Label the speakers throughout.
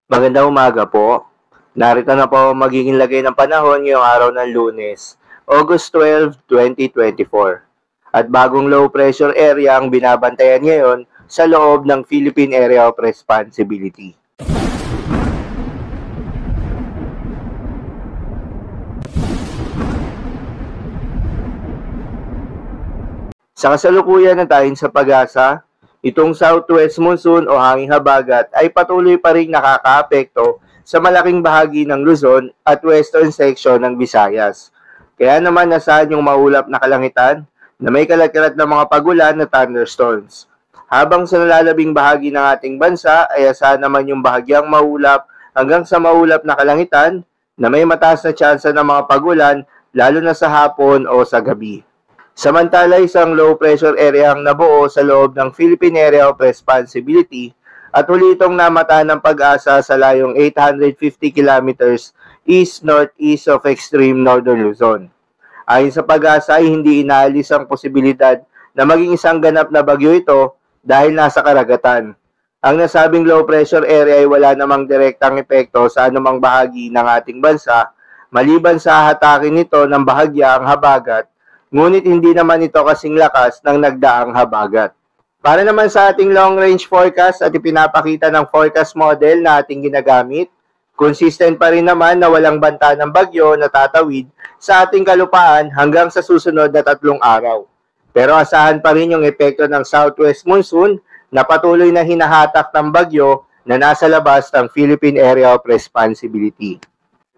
Speaker 1: Magandang umaga po. Narito na po ang magiging lagay ng panahon ngayong araw ng Lunes, August 12, 2024. At bagong low pressure area ang binabantayan ngayon sa loob ng Philippine Area of Responsibility. Sa kasalukuyan na tayo sa pag-asa, itong southwest monsoon o hanging habagat ay patuloy pa rin nakakaapekto sa malaking bahagi ng Luzon at western section ng Visayas. Kaya naman nasaan yung maulap na kalangitan na may kalat-kalat na mga pagulan na thunderstorms. Habang sa nalalabing bahagi ng ating bansa ay asahan naman yung bahagyang maulap hanggang sa maulap na kalangitan na may mataas na tsansa ng mga pagulan lalo na sa hapon o sa gabi. Samantala, isang low pressure area ang nabuo sa loob ng Philippine Area of Responsibility at huli itong namata ng pag-asa sa layong 850 kilometers east-northeast of extreme northern Luzon. Ayon sa pag-asa ay hindi inaalis ang posibilidad na maging isang ganap na bagyo ito dahil nasa karagatan. Ang nasabing low pressure area ay wala namang direktang epekto sa anumang bahagi ng ating bansa maliban sa hatakin nito ng bahagyang habagat. Ngunit hindi naman ito kasing lakas ng nagdaang habagat. Para naman sa ating long-range forecast at ipinapakita ng forecast model na ating ginagamit, consistent pa rin naman na walang banta ng bagyo na tatawid sa ating kalupaan hanggang sa susunod na 3 araw. Pero asahan pa rin yung epekto ng southwest monsoon na patuloy na hinahatak ng bagyo na nasa labas ng Philippine Area of Responsibility.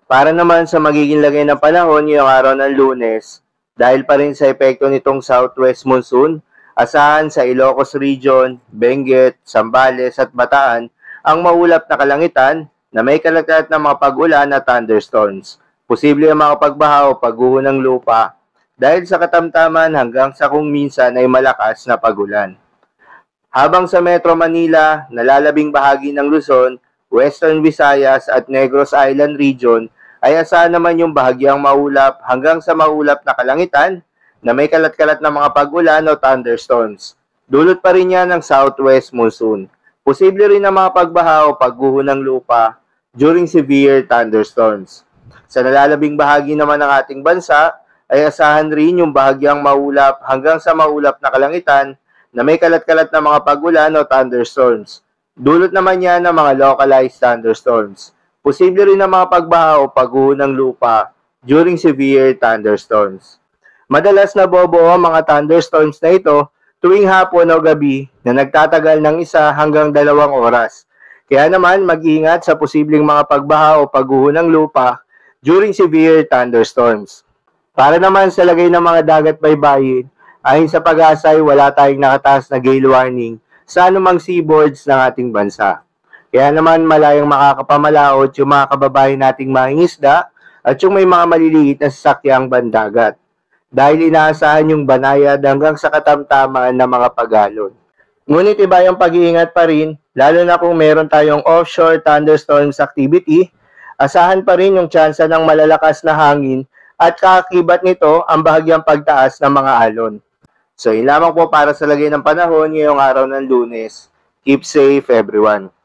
Speaker 1: Para naman sa magiging lagay ng panahon ngayong araw ng Lunes, dahil pa rin sa epekto nitong southwest monsoon, asahan sa Ilocos Region, Benguet, Zambales at Bataan ang maulap na kalangitan na may kalat-kalat na mga pag-ulan at thunderstorms. Posible ang mga pagbaha o pagguho ng lupa dahil sa katamtaman hanggang sa kung minsan ay malakas na pag-ulan. Habang sa Metro Manila, nalalabing bahagi ng Luzon, Western Visayas at Negros Island Region ay asahan naman yung bahagyang maulap hanggang sa maulap na kalangitan na may kalat-kalat na mga pag-ulan o thunderstorms. Dulot pa rin yan ng southwest monsoon. Posible rin ang mga pagbaha o pagguho ng lupa during severe thunderstorms. Sa nalalabing bahagi naman ng ating bansa ay asahan rin yung bahagyang maulap hanggang sa maulap na kalangitan na may kalat-kalat na mga pag-ulan o thunderstorms. Dulot naman yan ng mga localized thunderstorms. Posible rin ang mga pagbaha o pagguho ng lupa during severe thunderstorms. Madalas nabubuo ang mga thunderstorms na ito tuwing hapon o gabi na nagtatagal ng 1 hanggang 2 oras. Kaya naman mag-ingat sa posibleng mga pagbaha o pagguho ng lupa during severe thunderstorms. Para naman sa lagay ng mga dagat baybayin, ayon sa pag-asa ay wala tayong nakataas na gale warning sa anumang seaboards ng ating bansa. Kaya naman malayang makakapamalaot yung mga kababayan nating mangingisda at yung may mga maliliit na sasakyang bandagat. Dahil inaasahan yung banayad hanggang sa katamtaman ng mga pagalon. Ngunit iba yung pag-iingat pa rin, lalo na kung meron tayong offshore thunderstorms activity, asahan pa rin yung tsansa ng malalakas na hangin at kaakibat nito ang bahagyang pagtaas ng mga alon. So yun lamang po para sa lagay ng panahon ngayong araw ng Lunes. Keep safe everyone.